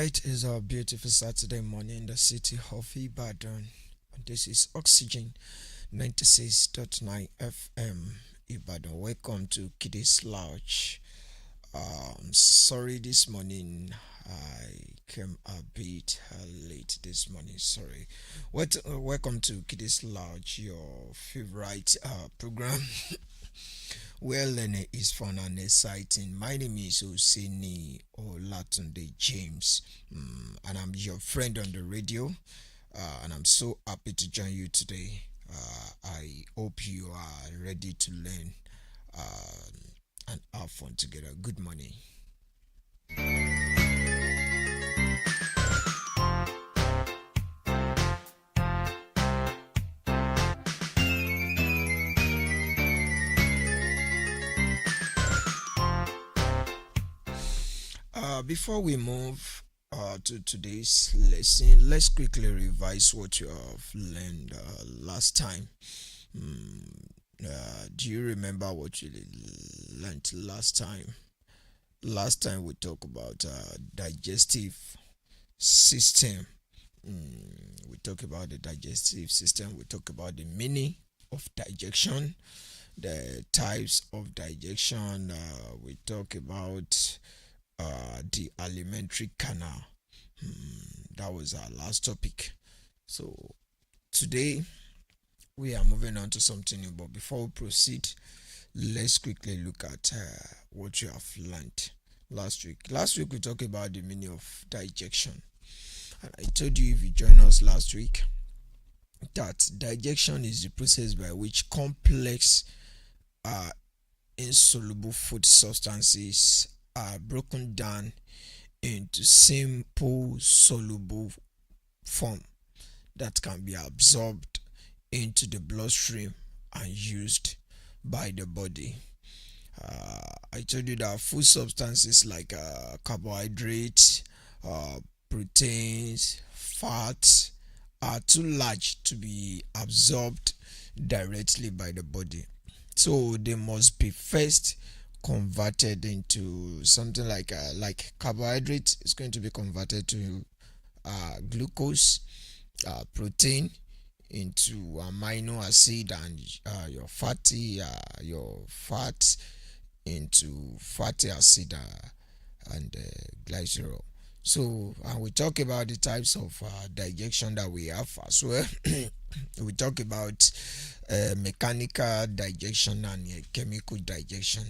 right, it's a beautiful Saturday morning in the city of Ibadan. This is Oxygen 96.9 FM Ibadan. Welcome to Kiddies Lounge. Sorry this morning I came a bit late this morning. Sorry. Welcome to Kiddies Lounge, your favorite program where learning is fun and exciting. My name is OSENI Olatunde James, and I'm your friend on the radio. And I'm so happy to join you today. I hope you are ready to learn uh, and have fun together. Good morning. Before we move to today's lesson, let's quickly revise what you have learned last time. Do you remember what you learned last time? Last time we talked about digestive system. We talk about the digestive system. We talk about the meaning of digestion, the types of digestion. We talk about the alimentary canal. That was our last topic. So today we are moving on to something new. But before we proceed, let's quickly look at what you have learned last week. Last week we talked about the meaning of digestion. And I told you if you joined us last week that digestion is the process by which complex uh, insoluble food substances are broken down into simple soluble form that can be absorbed into the bloodstream and used by the body. I told you that food substances like carbohydrates, uh, proteins, fats are too large to be absorbed directly by the body. So they must be first converted into something like carbohydrate is going to be converted to glucose, protein into amino acid, and your fat into fatty acid and glycerol. So we talk about the types of digestion that we have as well. We talk about mechanical digestion and chemical digestion.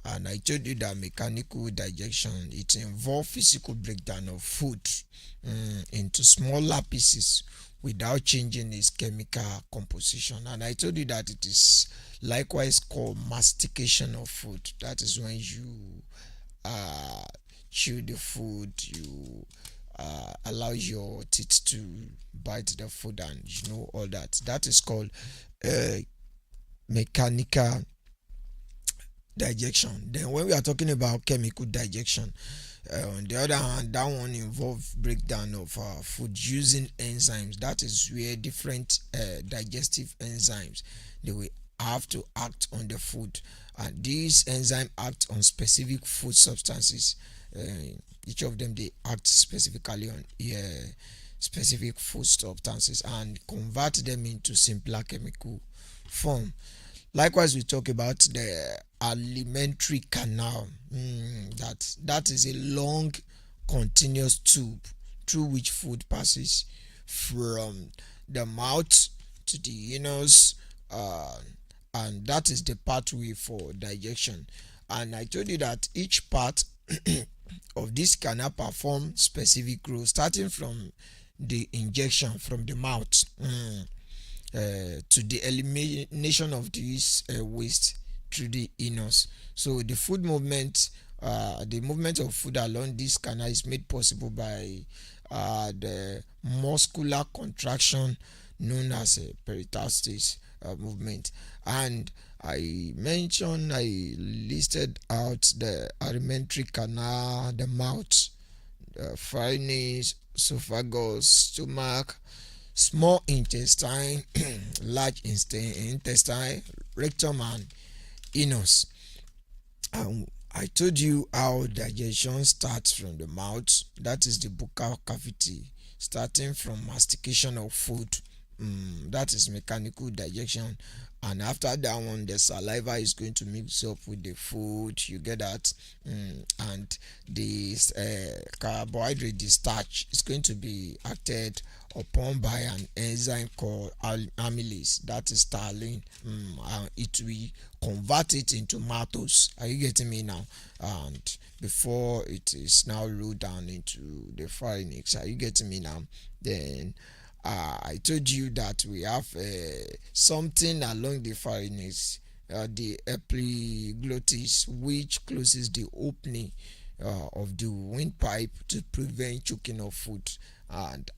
And I told you that mechanical digestion, it involves physical breakdown of food into smaller pieces without changing its chemical composition. And I told you that it is likewise called mastication of food. That is when you uh, chew the food, you allow your teeth to bite the food, and all that. That is called uh, mechanical digestion. Then when we are talking about chemical digestion, on the other hand, that one involves breakdown of food using enzymes. That is where different digestive enzymes, they will have to act on the food, and these enzymes act on specific food substances. Each of them, they act specifically on specific food substances and convert them into simpler chemical form. Likewise, we talk about the alimentary canal. That is a long, continuous tube through which food passes from the mouth to the anus, uh, and that is the pathway for digestion. And I told you that each part of this canal perform specific roles, starting from the injection from the mouth. To the elimination of this waste through the anus. So the movement of food along this canal is made possible by the muscular contraction known as a peristalsis movement. And I listed out the alimentary canal, the mouth, pharynx, esophagus, stomach, small intestine, large intestine, rectum, and anus. I told you how digestion starts from the mouth, that is the buccal cavity, starting from mastication of food. That is mechanical digestion, and after that one, the saliva is going to mix up with the food. You get that. And the carbohydrate, the starch, is going to be acted upon by an enzyme called amylase, that is starling. And it will convert it into maltose. Are you getting me now? And before it is now rolled down into the pharynx. Are you getting me now? Then I told you that we have something along the pharynx, the epiglottis, which closes the opening of the windpipe to prevent choking of food. And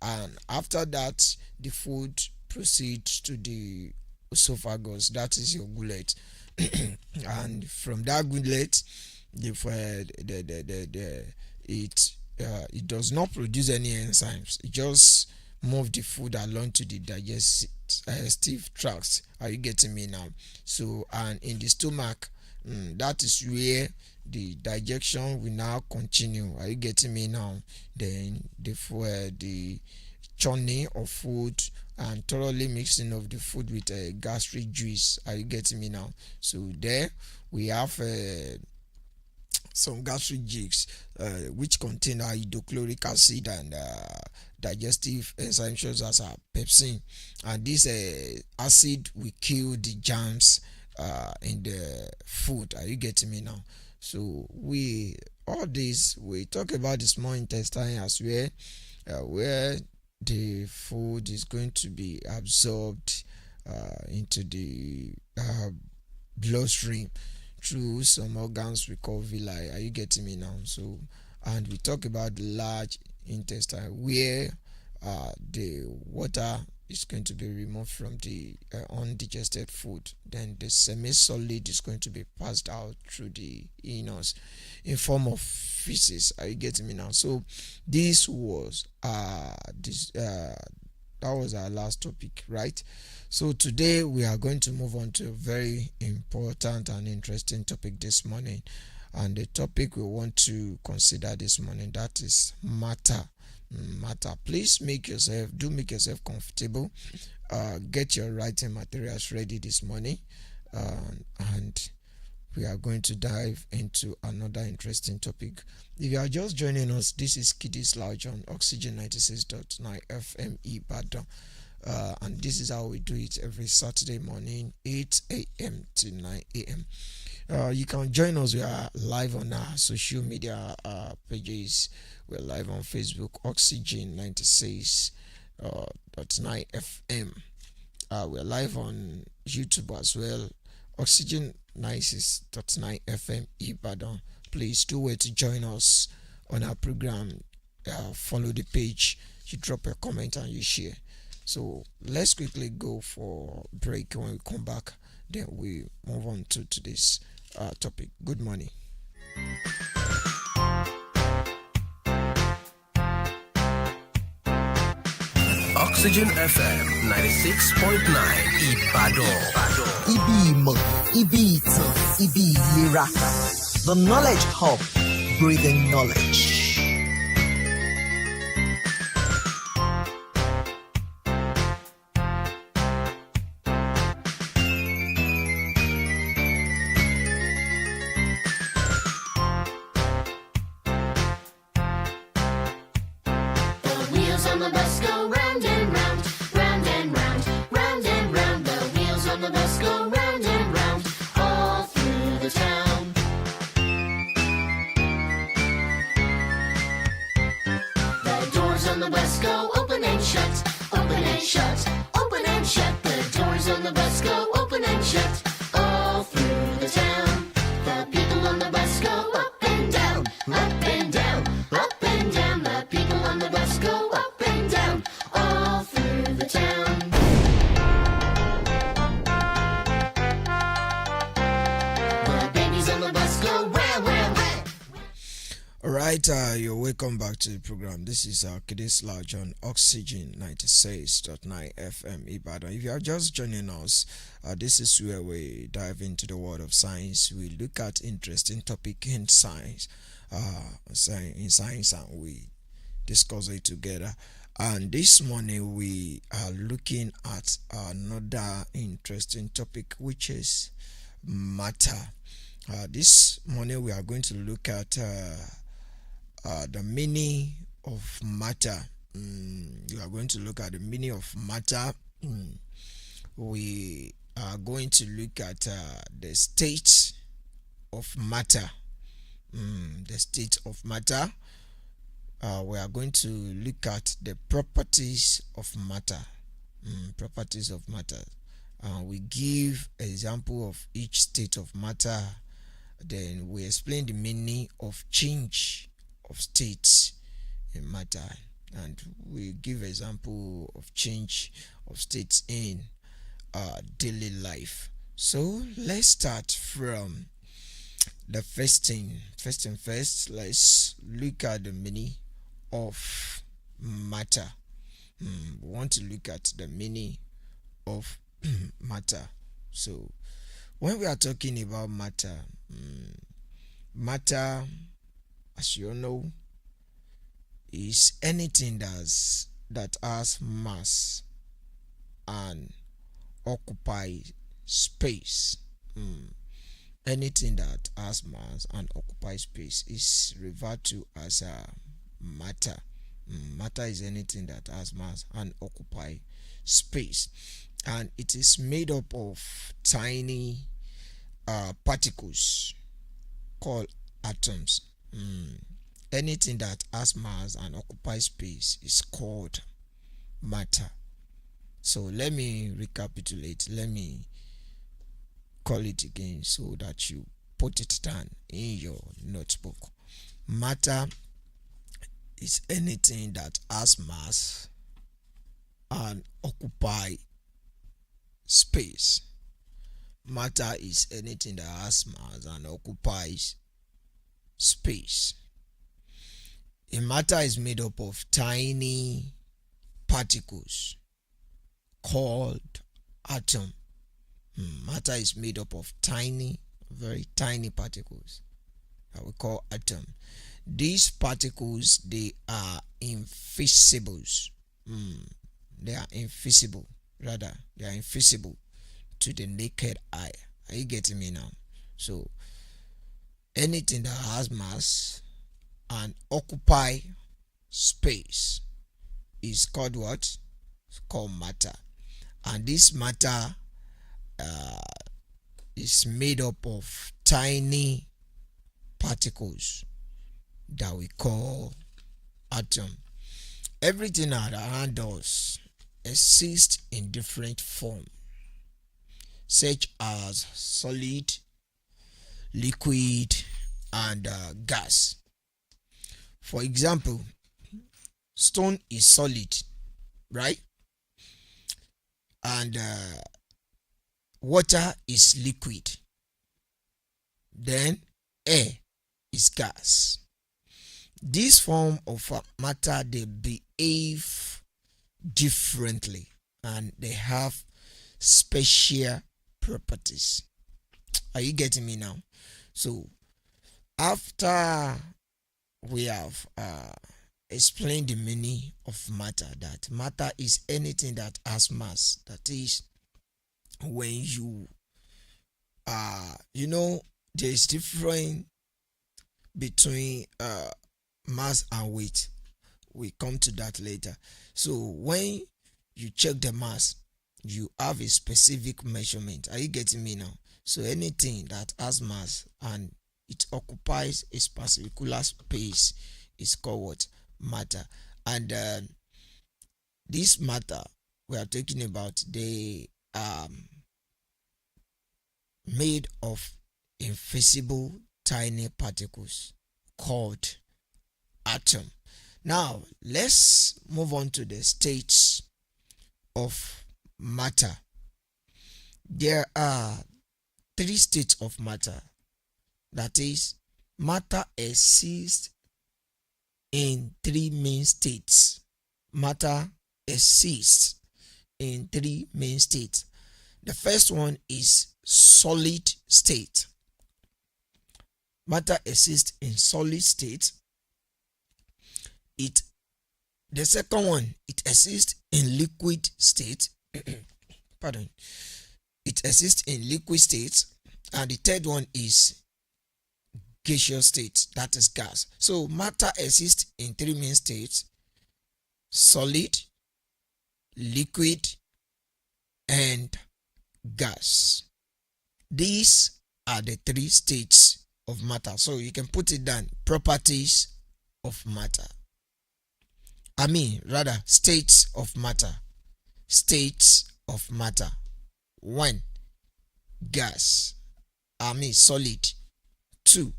after that, the food proceeds to the esophagus, that is your gullet. And from that gullet, the it does not produce any enzymes. It just move the food along to the digestive tracts. Are you getting me now? So, and in the stomach, that is where the digestion will now continue. Are you getting me now? Then the churning of food and thoroughly mixing of the food with gastric juice. Are you getting me now? So there we have some gastric juice which contain hydrochloric acid and digestive enzymes such as pepsin, and this acid will kill the germs in the food. Are you getting me now? So we talk about the small intestine as well, where the food is going to be absorbed into the bloodstream through some organs we call villi. Are you getting me now? So, and we talk about the large intestine, where the water is going to be removed from the undigested food. Then the semi-solid is going to be passed out through the anus in form of feces. Are you getting me now? So this was that was our last topic, right? So today we are going to move on to a very important and interesting topic this morning. And the topic we want to consider this morning, that is matter. Please make yourself comfortable. Get your writing materials ready this morning, and we are going to dive into another interesting topic. If you are just joining us, this is Kiddies Lounge on Oxygen 96.9 FM Ibadan. And this is how we do it every Saturday morning, 8 a.m. to 9 a.m. You can join us. We are live on our social media pages. We're live on Facebook, Oxygen 96.9 FM. We're live on YouTube as well, Oxygen 96.9 FM Ibadan. Please do wait to join us on our program. Follow the page, you drop a comment and you share. So let's quickly go for break. When we come back, then we move on to today's topic. Good morning. Oxygen FM 96.9 Ibadan. Ibimo, Ibito, Ibira. The Knowledge Hub, breathing knowledge. right, you're welcome back to the program. This is Kiddies Lounge on Oxygen 96.9 FM Ibadan. If you are just joining us, this is where we dive into the world of science. We look at interesting topic in science, and we discuss it together. And this morning we are looking at another interesting topic, which is matter. This morning we are going to look at the meaning of matter. You are going to look at the meaning of matter. We are going to look at the state of matter. The state of matter. We are going to look at the properties of matter. Properties of matter. We give example of each state of matter. Then we explain the meaning of change of states in matter, and we give example of change of states in daily life. So let's start from the first thing. First, let's look at the meaning of matter. We want to look at the meaning of matter. So when we are talking about matter, matter, as you all know, is anything that has mass and occupy space. Anything that has mass and occupies space is referred to as matter. Matter is anything that has mass and occupy space, and it is made up of tiny particles called atoms. Anything that has mass and occupies space is called matter. So let me recapitulate. Let me call it again so that you put it down in your notebook. Matter is anything that has mass and occupy space. Matter is anything that has mass and occupies space. A matter is made up of tiny particles called atom. Matter is made up of tiny, very tiny particles that we call atom. These particles, they are invisible. They are invisible. Rather, they are invisible to the naked eye. Are you getting me now? So anything that has mass and occupy space is called what? It's called matter. And this matter is made up of tiny particles that we call atom. Everything around us exists in different form, such as solid, liquid, and gas. For example, stone is solid, right? And water is liquid. Then air is gas. This form of matter, they behave differently and they have special properties. Are you getting me now? So after we have explained the meaning of matter, that matter is anything that has mass. That is, when you there is difference between mass and weight. We come to that later. So when you check the mass, you have a specific measurement. Are you getting me now? So anything that has mass and it occupies a particular space is called what? Matter. And this matter we are talking about, they are made of invisible tiny particles called atom. Now let's move on to the states of matter. There are 3 states of matter. That is, matter exists in three main states. Matter exists in three main states. The first one is solid state. Matter exists in solid state. The second one, it exists in liquid state. Pardon. It exists in liquid state. And the third one is gaseous state, that is gas. So matter exists in three main states: solid, liquid, and gas. These are the three states of matter. So you can put it down: properties of matter. States of matter. States of matter. 1. Gas. Solid. 2.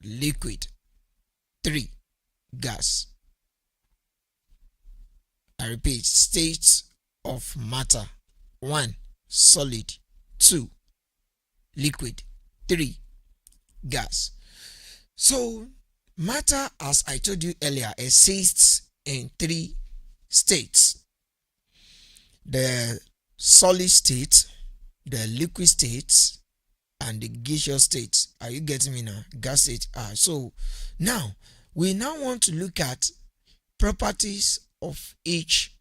Liquid. 3. Gas. I repeat: states of matter. 1. Solid. 2. Liquid. 3. Gas. So matter, as I told you earlier, exists in three states: the solid state, the liquid state, and the gaseous state. Are you getting me now? Gas state. So now we want to look at properties of each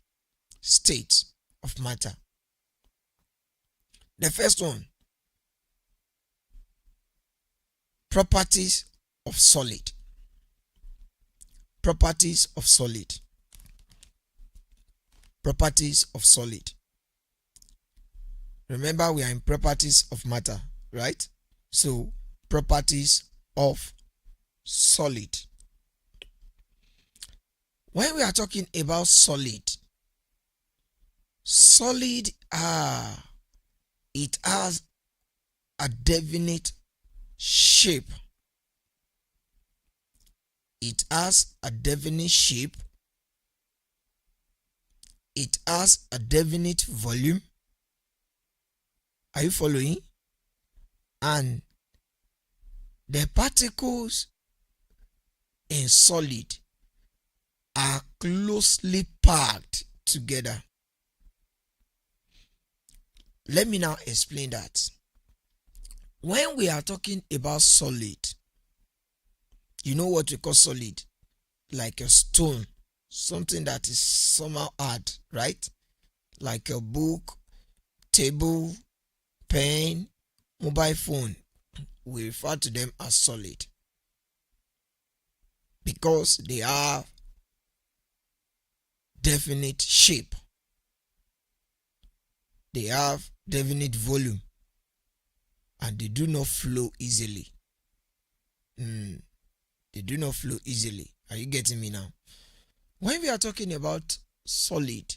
state of matter. The first one: properties of solid. Properties of solid. Properties of solid. Remember, we are in properties of matter, right? So properties of solid. When we are talking about solid it has a definite shape. It has a definite shape. It has a definite volume. Are you following? And the particles in solid are closely packed together. Let me now explain that. When we are talking about solid, you know what we call solid? Like a stone, something that is somehow hard, right? Like a book, table, pen, mobile phone. We refer to them as solid because they have definite shape. They have definite volume and they do not flow easily. They do not flow easily. Are you getting me now? When we are talking about solid,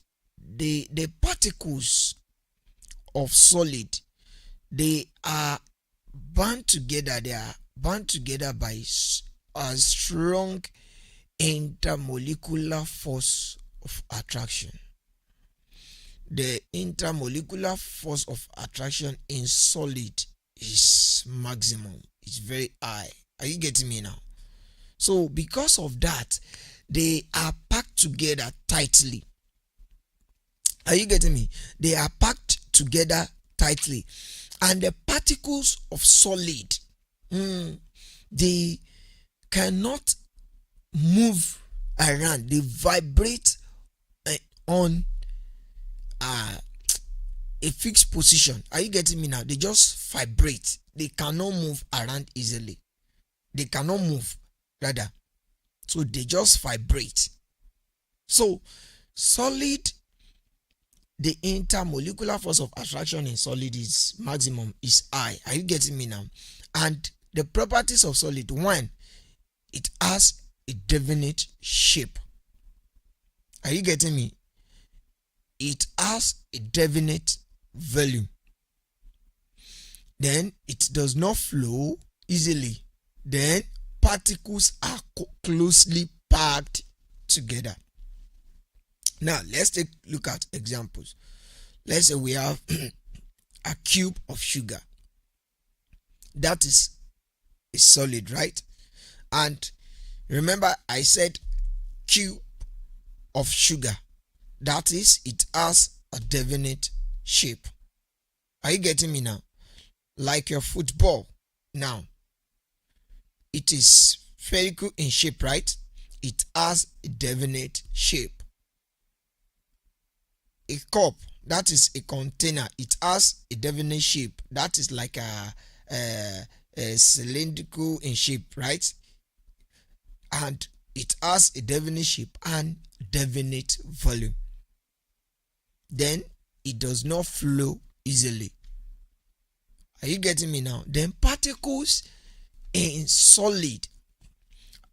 the particles of solid, they are bound together. They are bound together by a strong intermolecular force of attraction. The intermolecular force of attraction in solid is maximum. It's very high. Are you getting me now? So because of that, they are packed together tightly. Are you getting me? They are packed together tightly. And the particles of solid, they cannot move around. They vibrate on a fixed position. Are you getting me now? They just vibrate. They cannot move around easily. They cannot move, rather. So they just vibrate. So solid, the intermolecular force of attraction in solid is maximum, is high. Are you getting me now? And the properties of solid: 1, it has a definite shape. Are you getting me? It has a definite volume. Then it does not flow easily. Then particles are closely packed together. Now let's take a look at examples. Let's say we have a cube of sugar. That is a solid, right? And Remember, I said cube of sugar. That is, it has a definite shape. Are you getting me now? Like your football. Now, it is spherical in shape, right? It has a definite shape. A cup, that is a container, it has a definite shape. That is like a cylindrical in shape, right? And it has a definite shape and definite volume. Then it does not flow easily. Are you getting me now? Then particles in solid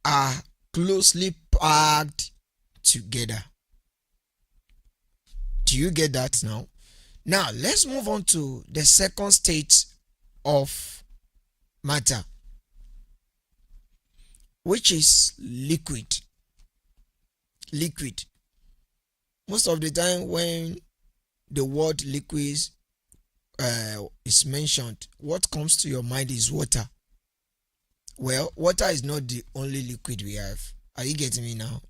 are closely packed together. Do you get that now? Now let's move on to the second state of matter, which is liquid. Liquid. Most of the time when the word liquid is mentioned, what comes to your mind is water. Well, water is not the only liquid we have. Are you getting me now?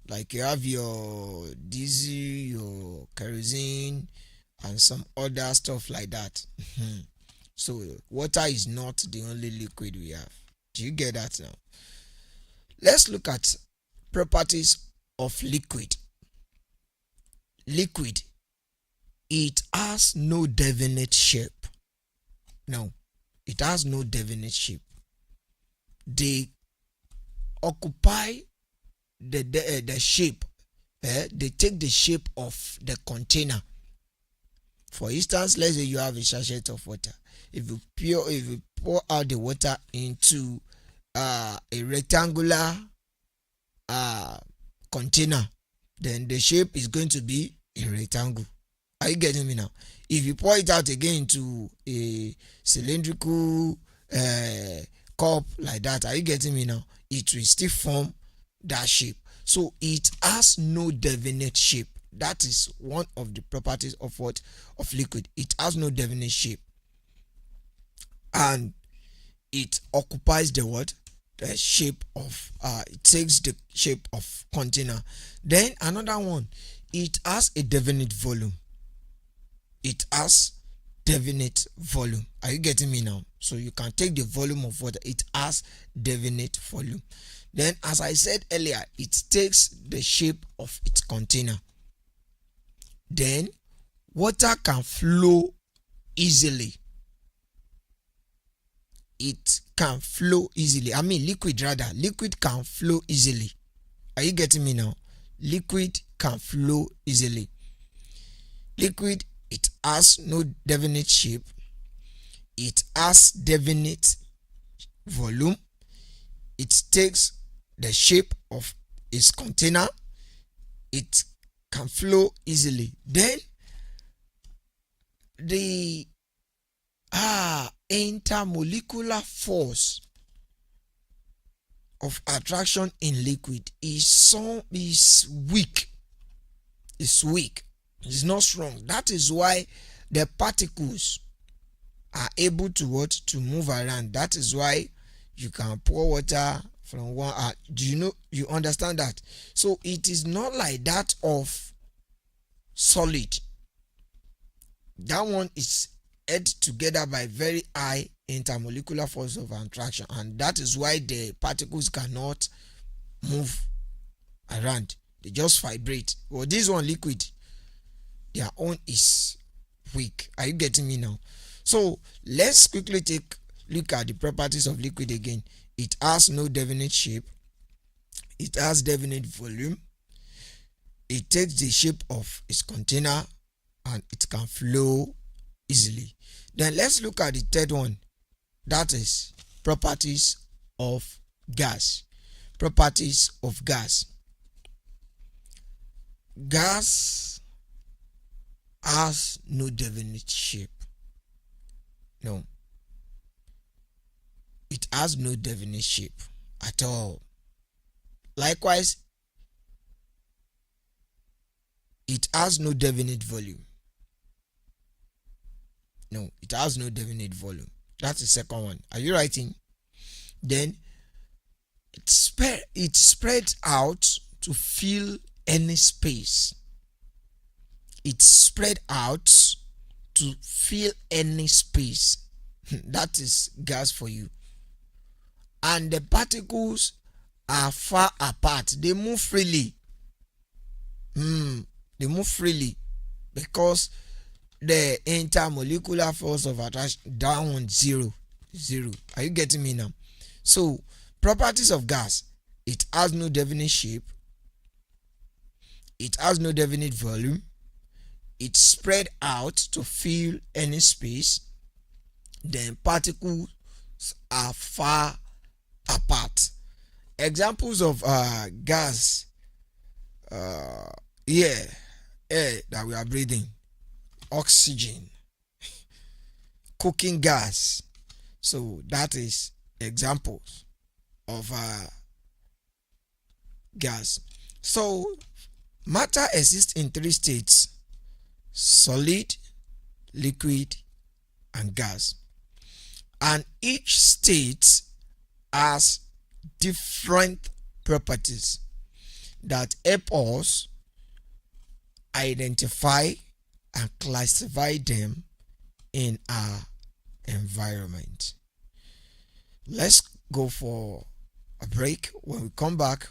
Like you have your diesel, your kerosene, and some other stuff like that. So water is not the only liquid we have. Do you get that now? Let's look at properties of liquid. Liquid, it has no definite shape. No, it has no definite shape. They occupy the shape. They take the shape of the container. For instance, let's say you have a sachet of water. If you pour out the water into a rectangular container, then the shape is going to be a rectangle. Are you getting me now? If you pour it out again into a cylindrical cup like that, are you getting me now? It will still form that shape. So it has no definite shape. That is one of the properties of what? Of liquid. It has no definite shape. And it occupies the what? The shape of it takes the shape of container. Then another one, it has a definite volume. It has definite volume. Are you getting me now? So you can take the volume of water. It has definite volume. Then, as I said earlier, it takes the shape of its container. Then water can flow easily. It can flow easily. I mean liquid rather. Liquid can flow easily. Are you getting me now? Liquid can flow easily. Liquid, it has no definite shape. It has definite volume. It takes the shape of its container. It can flow easily. Then the intermolecular force of attraction in liquid is weak. It's weak. It's not strong. That is why the particles are able to move around. That is why you can pour water from one. Do you understand that? So it is not like that of solid. That one is held together by very high intermolecular force of attraction, and that is why the particles cannot move around. They just vibrate. Well, this one liquid, their own is weak. Are you getting me now? So let's quickly look at the properties of liquid again. It has no definite shape. It has definite volume. It takes the shape of its container and it can flow easily. Then let's look at the third one. That is properties of gas. Properties of gas. Gas has no definite shape. No. It has no definite shape at all. Likewise, it has no definite volume. No, it has no definite volume. That's the second one. Are you writing? Then It spreads out to fill any space. It spread out to fill any space. That is gas for you. And the particles are far apart. They move freely. They move freely because the intermolecular force of attraction down zero. Are you getting me now? So properties of gas: it has no definite shape, it has no definite volume, it spread out to fill any space, then particles are far apart. Examples of gas, air that we are breathing, oxygen, cooking gas. So that is examples of gas. So matter exists in three states: solid, liquid, and gas. And each state has different properties that help us identify and classify them in our environment. Let's go for a break. When we come back,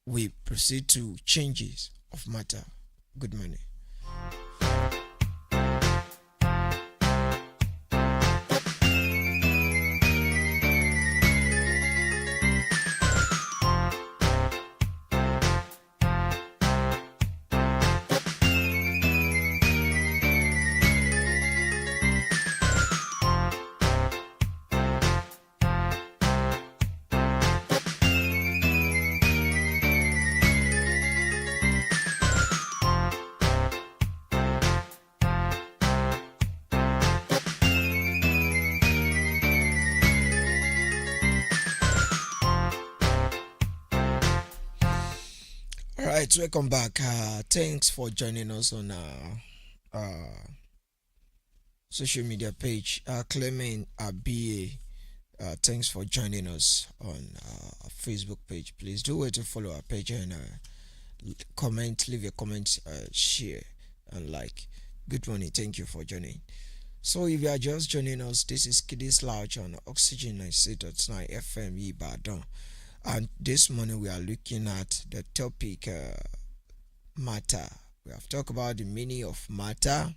we proceed to changes of matter. Good morning. All right, welcome back. Thanks for joining us on our social media page. Clement BA. Thanks for joining us on our Facebook page. Please do wait to follow our page and comment, leave a comment, share, and like. Good morning. Thank you for joining. So, if you are just joining us, this is Kiddies Lounge on Oxygen 96.9 FM Ibadan. And this morning we are looking at the topic matter. We have talked about the meaning of matter,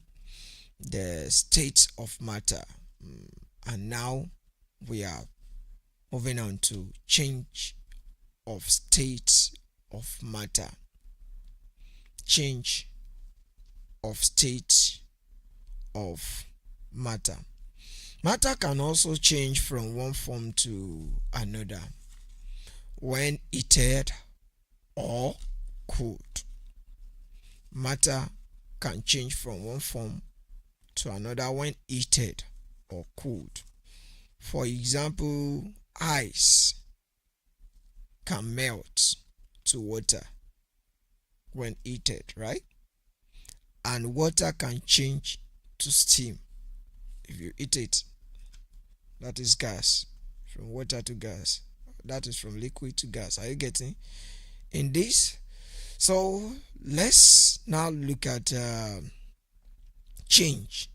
the state of matter, and now we are moving on to change of state of matter. Change of state of matter. Matter can also change from one form to another when heated or cooled. Matter can change from one form to another when heated or cooled. For example, ice can melt to water when heated, right? And water can change to steam if you heat it. That is gas, from water to gas. That is from liquid to gas. Are you getting in this? So let's now look at change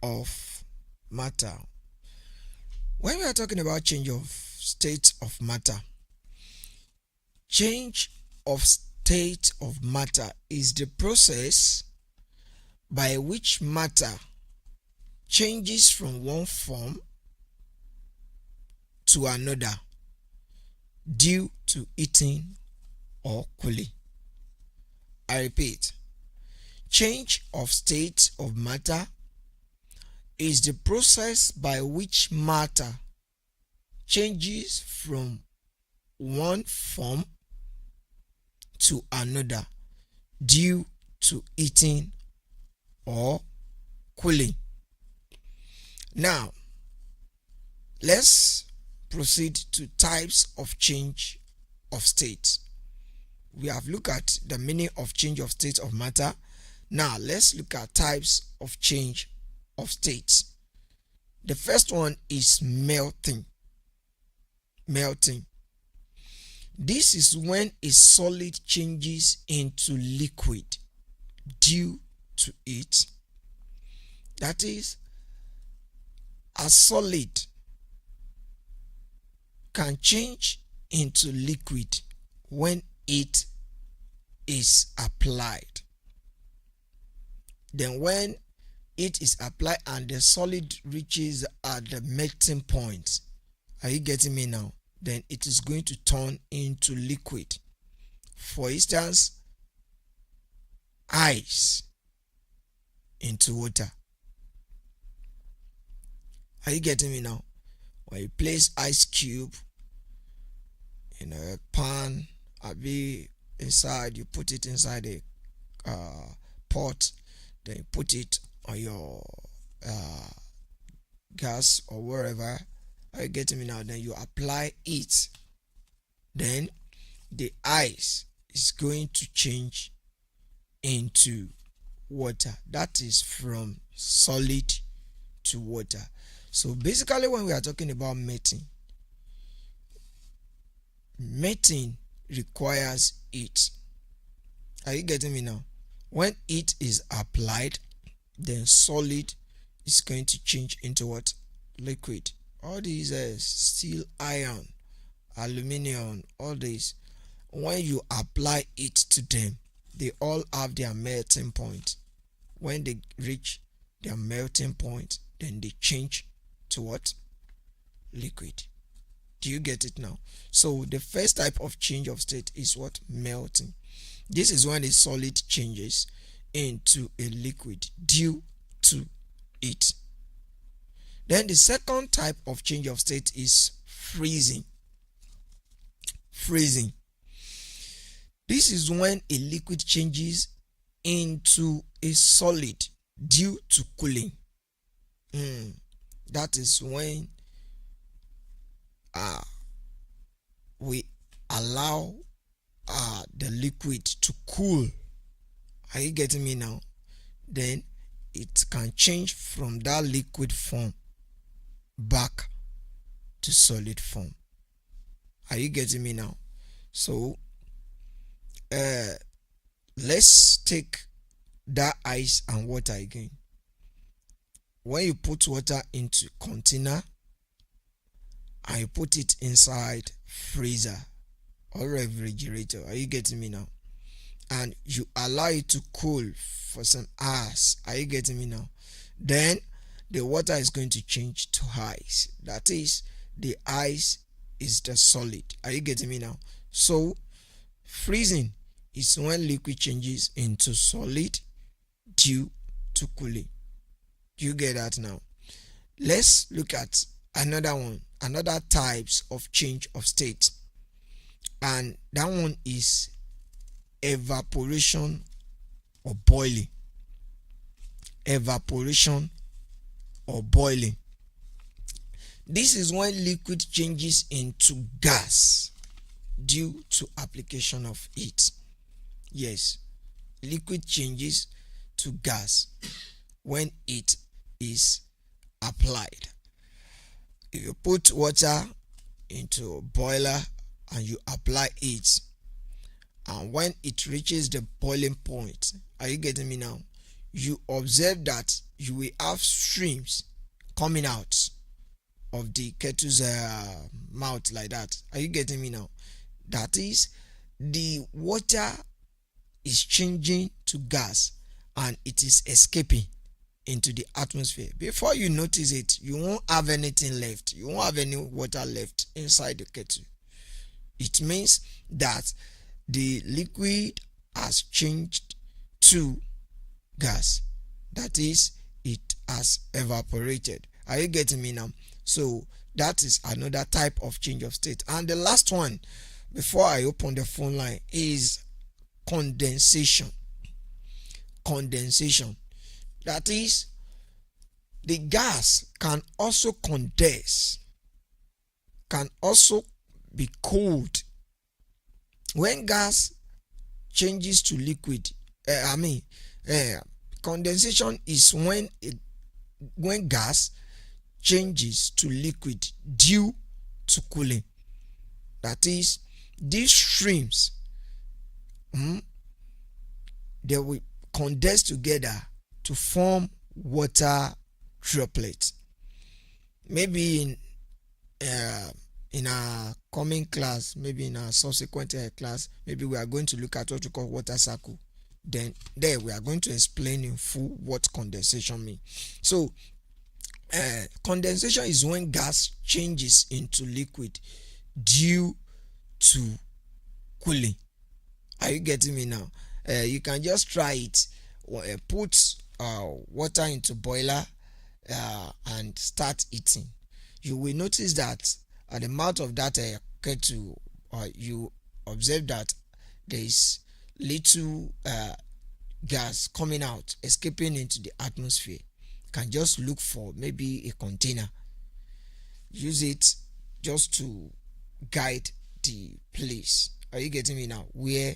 of matter. When we are talking about change of state of matter, change of state of matter is the process by which matter changes from one form to another due to heating or cooling. I repeat, change of state of matter is the process by which matter changes from one form to another due to heating or cooling. Now, let's proceed to types of change of state. We have looked at the meaning of change of state of matter. Now let's look at types of change of state. The first one is melting. Melting. This is when a solid changes into liquid due to it. That is, a solid can change into liquid when it is applied. Then when it is applied and the solid reaches at the melting point, are you getting me now? Then it is going to turn into liquid. For instance, ice into water. Are you getting me now? When you place ice cube in a pan, be inside, you put it inside a pot, then you put it on your gas or wherever. Are you getting me now? Then you apply it. Then the ice is going to change into water. That is from solid to water. So basically, when we are talking about melting requires heat. Are you getting me now? When heat is applied, then solid is going to change into what? Liquid. All these steel, iron, aluminum, all these, when you apply it to them, they all have their melting point. When they reach their melting point, then they change to what? Liquid. Do you get it now? So the first type of change of state is what? Melting. This is when a solid changes into a liquid due to it. Then the second type of change of state is freezing. Freezing. This is when a liquid changes into a solid due to cooling. That is when we allow the liquid to cool. Are you getting me now? Then it can change from that liquid form back to solid form. Are you getting me now? So let's take that ice and water again. When you put water into container and you put it inside freezer or refrigerator, are you getting me now? And you allow it to cool for some hours, are you getting me now? Then the water is going to change to ice. That is, the ice is the solid. Are you getting me now? So freezing is when liquid changes into solid due to cooling. Do you get that now? Let's look at another one, another types of change of state. And that one is evaporation or boiling. Evaporation or boiling. This is when liquid changes into gas due to application of heat. Yes, liquid changes to gas when it is applied. If you put water into a boiler and you apply it, and when it reaches the boiling point, are you getting me now? You observe that you will have streams coming out of the kettle's mouth like that. Are you getting me now? That is, the water is changing to gas and it is escaping into the atmosphere. Before you notice it, you won't have anything left. You won't have any water left inside the kettle. It means that the liquid has changed to gas. That is, it has evaporated. Are you getting me now? So that is another type of change of state. And the last one, before I open the phone line, is condensation. Condensation. That is, the gas can also condense, can also be cooled. When gas changes to liquid, condensation is when gas changes to liquid due to cooling. That is, these streams, they will condense together to form water droplets. Maybe in our coming class, maybe in our subsequent class, maybe we are going to look at what we call water cycle. Then there we are going to explain in full what condensation means. So condensation is when gas changes into liquid due to cooling. Are you getting me now? You can just try it. Put water into boiler and start eating. You will notice that at the mouth of that kettle, you observe that there is little gas coming out, escaping into the atmosphere. You can just look for maybe a container. Use it just to guide the place. Are you getting me now? Where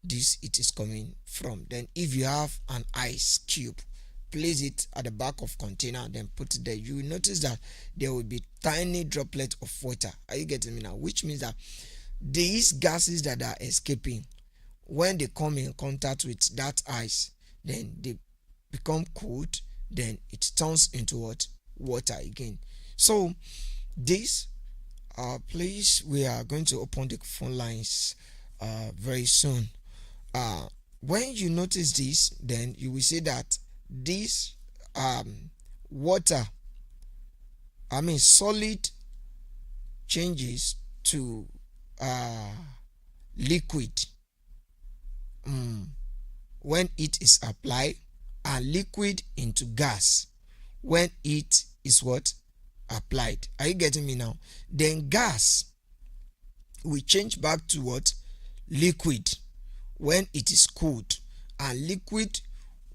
it is coming from. Then if you have an ice cube, place it at the back of container, then put it there. You will notice that there will be tiny droplets of water. Are you getting me now? Which means that these gases that are escaping, when they come in contact with that ice, then they become cooled, then it turns into what? Water again. So this please, we are going to open the phone lines very soon. When you notice this, then you will see that this water, solid, changes to liquid when it is applied, and liquid into gas when it is what? Applied. Are you getting me now? Then gas will change back to what? Liquid when it is cooled, and liquid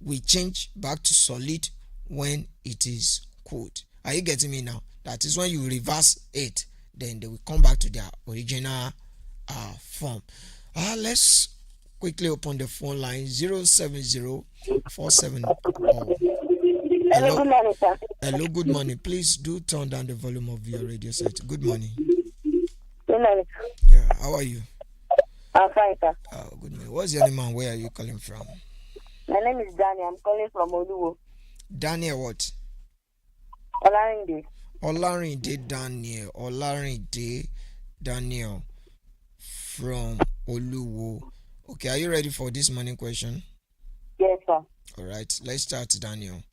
will change back to solid when it is cooled. Are you getting me now? That is when you reverse it, then they will come back to their original form. Let's quickly open the phone line 07047. Hello, good morning, sir. Hello, good morning. Please do turn down the volume of your radio set. Good morning. Good morning. Yeah, how are you? I'm fine, sir. Good morning. What's your name and where are you calling from? My name is Daniel. I'm calling from Oluwo. Daniel what? Olarinde. Olarinde Daniel. Olarinde Daniel from Oluwo. Okay, are you ready for this morning question? Yes, sir. All right, let's start, Daniel.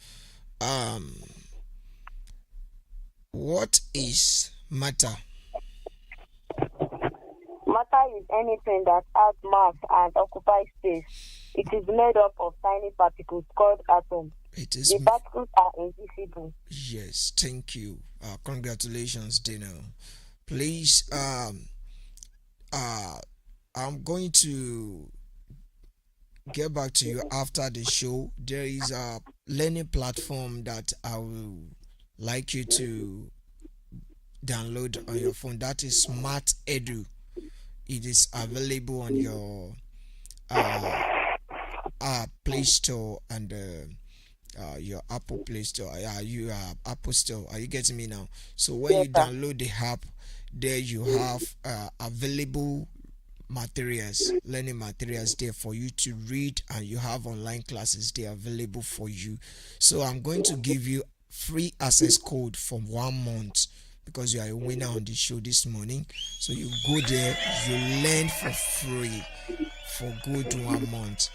What is matter? Matter is anything that has mass and occupies space. It is made up of tiny particles called atoms. The particles are invisible. Yes, thank you. Congratulations, Daniel. Please, I'm going to get back to you after the show. There is a learning platform that I will like you to download on your phone. That is Smart Edu. It is available on your Play Store and your Apple Play Store. You Apple Store. Are you getting me now? So when you download the app, there you have available materials, learning materials there for you to read, and you have online classes there available for you. So I'm going to give you free access code for 1 month because you are a winner on the show this morning. So you go there, you learn for free for good 1 month.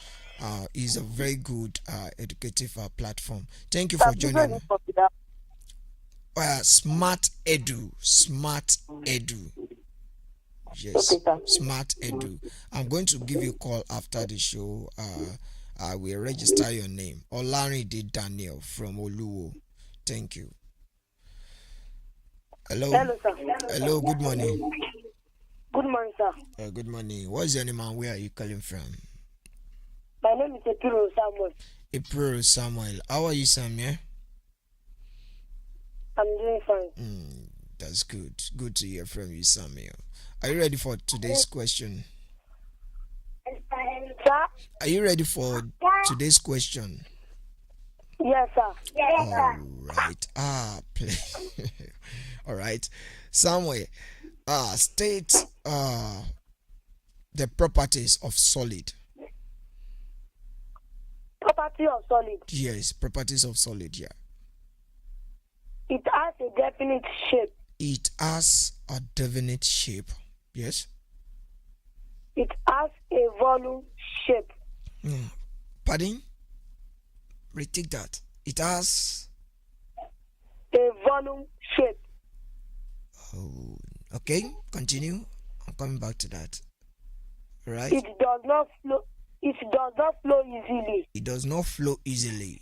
Is a very good educative platform. Thank you for joining. Smart Edu. Yes, okay, Smart Edu. I'm going to give you a call after the show. I will register your name. Olarinde Daniel from Oluwo. Thank you. Hello. Hello, sir. Hello, good morning. Good morning, sir. Good morning. What's your name and where are you calling from? My name is April Samuel. April Samuel. How are you, Samuel? I'm doing fine. That's good. Good to hear from you, Samuel. Are you ready for today's question? Sir? Are you ready for today's question? Yes, sir. Yes, sir. All right. All right. Samuel, state The properties of solid. Property of solid. Yes, properties of solid, yeah. It has a definite shape. It has a definite shape. Yes. It has a volume shape. Pardon? Retake that. It has a volume shape. Oh, okay. Continue. I'm coming back to that. Right. It does not flow. It does not flow easily. It does not flow easily.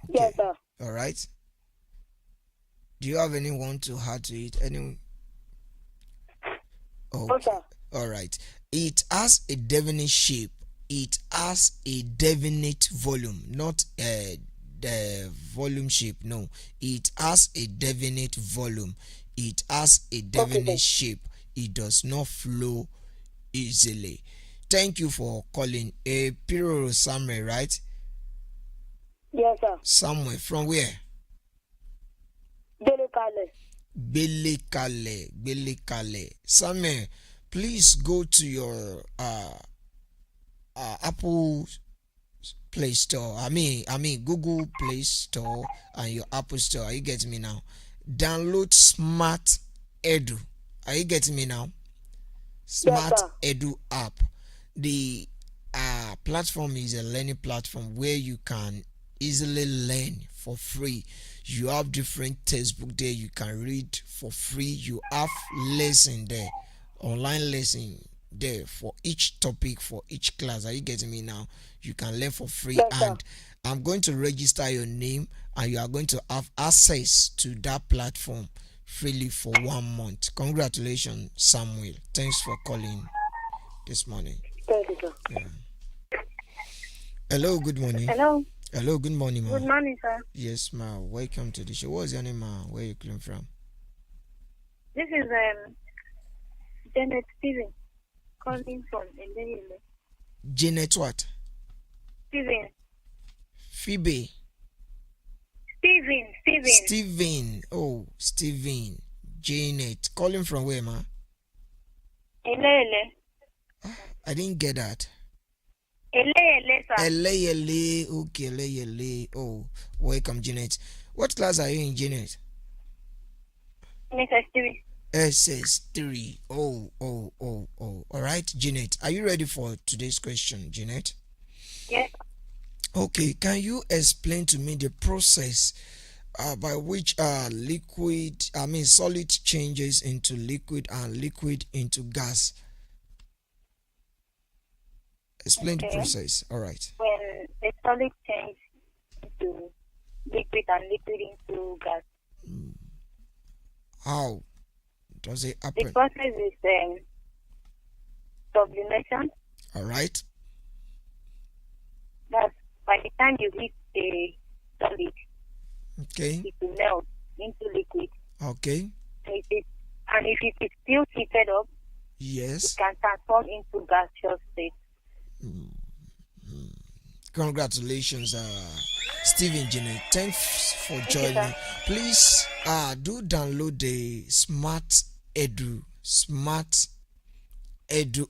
Okay. Yes, sir. All right. Do you have anyone to add to it? Any? Okay. No, sir. All right. It has a definite shape. It has a definite volume, not the volume shape. No, it has a definite volume. It has a definite shape. It does not flow easily. Thank you for calling. A Piro Samuel, right? Yes, sir. Samuel from where? Belekale. Samuel, please go to your Apple Play Store. I mean Google Play Store and your Apple Store. Are you getting me now? Download Smart Edu. Are you getting me now? Smart Edu app. The platform is a learning platform where you can easily learn for free. You have different textbook there you can read for free. You have lesson there, online lesson there for each topic, for each class. Are you getting me now? You can learn for free. Yes, and I'm going to register your name and you are going to have access to that platform freely for 1 month. Congratulations, Samuel. Thanks for calling this morning. Thank you, sir. Yeah. Hello, good morning. Hello, good morning, ma. Good morning, sir. Yes, ma. Welcome to the show. What's your name, ma? Where you came from? This is Janet Steven calling from Indelible. Janet what? Steven. Phoebe. Steven. Oh, Steven. Janet. Calling from where, ma? Elele. I didn't get that. Elele, sir. Elele. Okay, Elele. Oh, welcome, Janet. What class are you in, Janet? SS3. SS3. Oh. All right, Janet. Are you ready for today's question, Janet? Yes. Okay, can you explain to me the process by which solid changes into liquid and liquid into gas? Explain the process. All right. When the solid changes into liquid and liquid into gas. How does it happen? The process is sublimation. All right. That's by the time you heat a solid, okay, it will melt into liquid. Okay. And if it is still heated up, yes, it can transform into gaseous state. Congratulations, Stephen Janet. Thanks for joining. Please do download the Smart Edu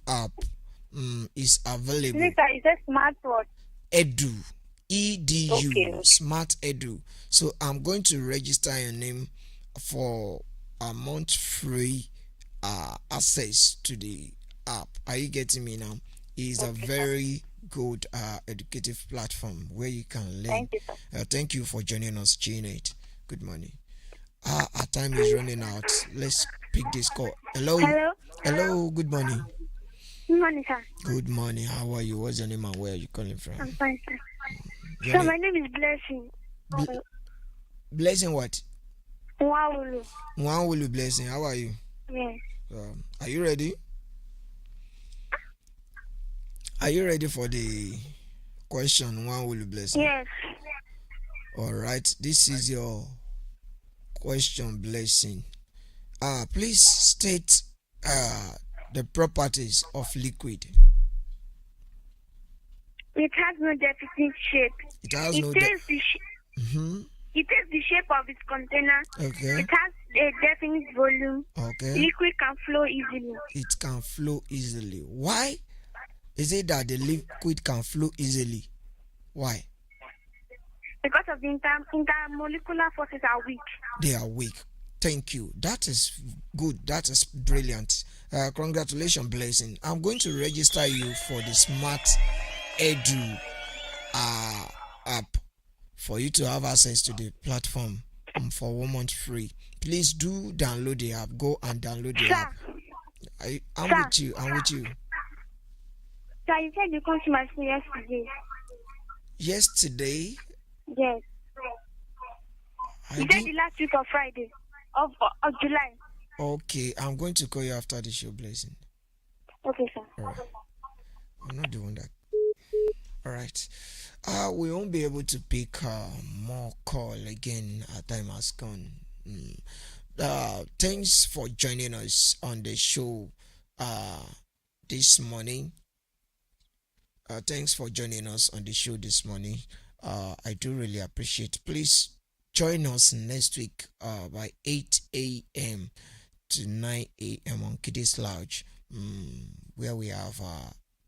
app. Is available. Is that smart what? Edu. EDU. Okay. Smart Edu. So I'm going to register your name for a month free access to the app. Are you getting me now? It's a very good educative platform where you can learn. Thank you, sir. Thank you for joining us, Janet. Good morning. Our time is running out. Let's pick this call. Hello. Good morning. Good morning, sir. Good morning. How are you? What's your name and where are you calling from? I'm fine, sir. My name is Blessing. Blessing what? Nwawulu. Blessing. How are you? Yes. Are you ready? Are you ready for the question? Nwawulu Blessing. Yes. All right. This is your question, Blessing. Please state the properties of liquid. It has no definite shape. It takes the shape of its container. Okay. It has a definite volume. Okay. Liquid can flow easily. It can flow easily. Why is it that the liquid can flow easily? Why? Because of the intermolecular forces are weak. They are weak. Thank you. That is good. That is brilliant. Congratulations, Blessing. I'm going to register you for the Smart Edu app for you to have access to the platform for 1 month free. Please do download the app. Go and download the app. I'm with you. I'm with you. Sir, you said you come to my school yesterday. Yesterday? Yes. You said the last week of Friday of July. Okay, I'm going to call you after the show, Blessing. Okay, sir. All right. I'm not doing that. All right. We won't be able to pick more call again. Our time has gone. Thanks for joining us on the show this morning. Thanks for joining us on the show this morning. I do really appreciate. Please join us next week by 8 a.m. to 9 a.m. on Kiddies Lounge, where we have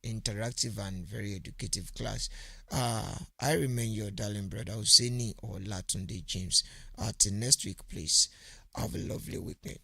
interactive and very educative class. I remain your darling brother OSENI or Latunde James. Till next week, please have a lovely weekend.